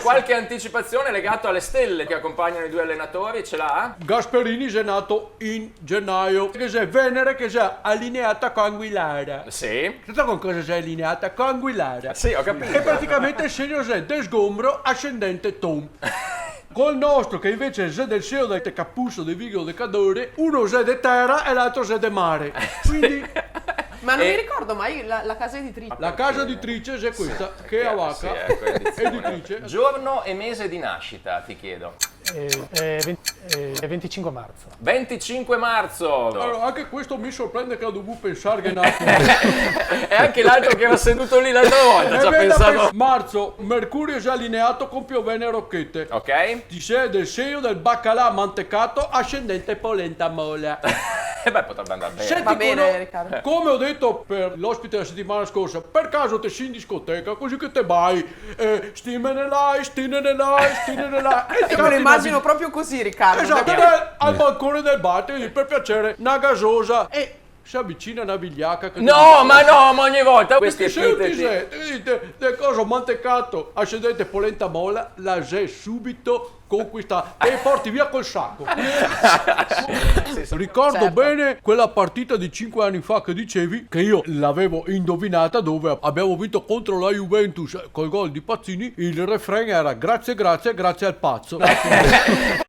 Qualche anticipazione legato alle stelle che accompagnano i due allenatori, ce l'ha? Gasperini è nato in gennaio, che c'è Venere che c'è allineata con Anguillara. Sì. Sai con cosa sei allineata? Con Anguillara. Sì, ho capito. E praticamente il segno è del sgombro ascendente Tom. Col nostro che invece è del segno del cappuccio del Vigo del Cadore, uno è di terra e l'altro è di mare. Quindi Ma non mi ricordo mai la casa editrice. la casa editrice è questa, che è a Sì, vacca. ecco, edizione. Editrice. Giorno e mese di nascita, ti chiedo. 25 marzo. 25 marzo. Allora, anche questo mi sorprende che ho dovuto pensare che è nato. E anche l'altro che era seduto lì l'altra volta ci ha pensato. Marzo, Mercurio è già allineato con Piovene e Rocchette. Ok? Ti sei del segno del baccalà mantecato ascendente polenta mola. E beh, potrebbe andare bene. Senti, Va bene, Riccardo. come ho detto per l'ospite la settimana scorsa, per caso te sei in discoteca così che te vai, stimene là. E ti Io me lo canti immagino proprio così, Riccardo. esatto, perché- vai al balcone del bar e gli per piacere una gasosa e si avvicina una vigliacca che No, ma ogni volta questi ti sei epiteti. dite del coso mantecato ascendente polenta mola la sei subito conquista e porti via col sacco. Ricordo Certo. bene quella partita di 5 anni fa che dicevi che io l'avevo indovinata, dove abbiamo vinto contro la Juventus col gol di Pazzini. Il refrain era grazie al pazzo.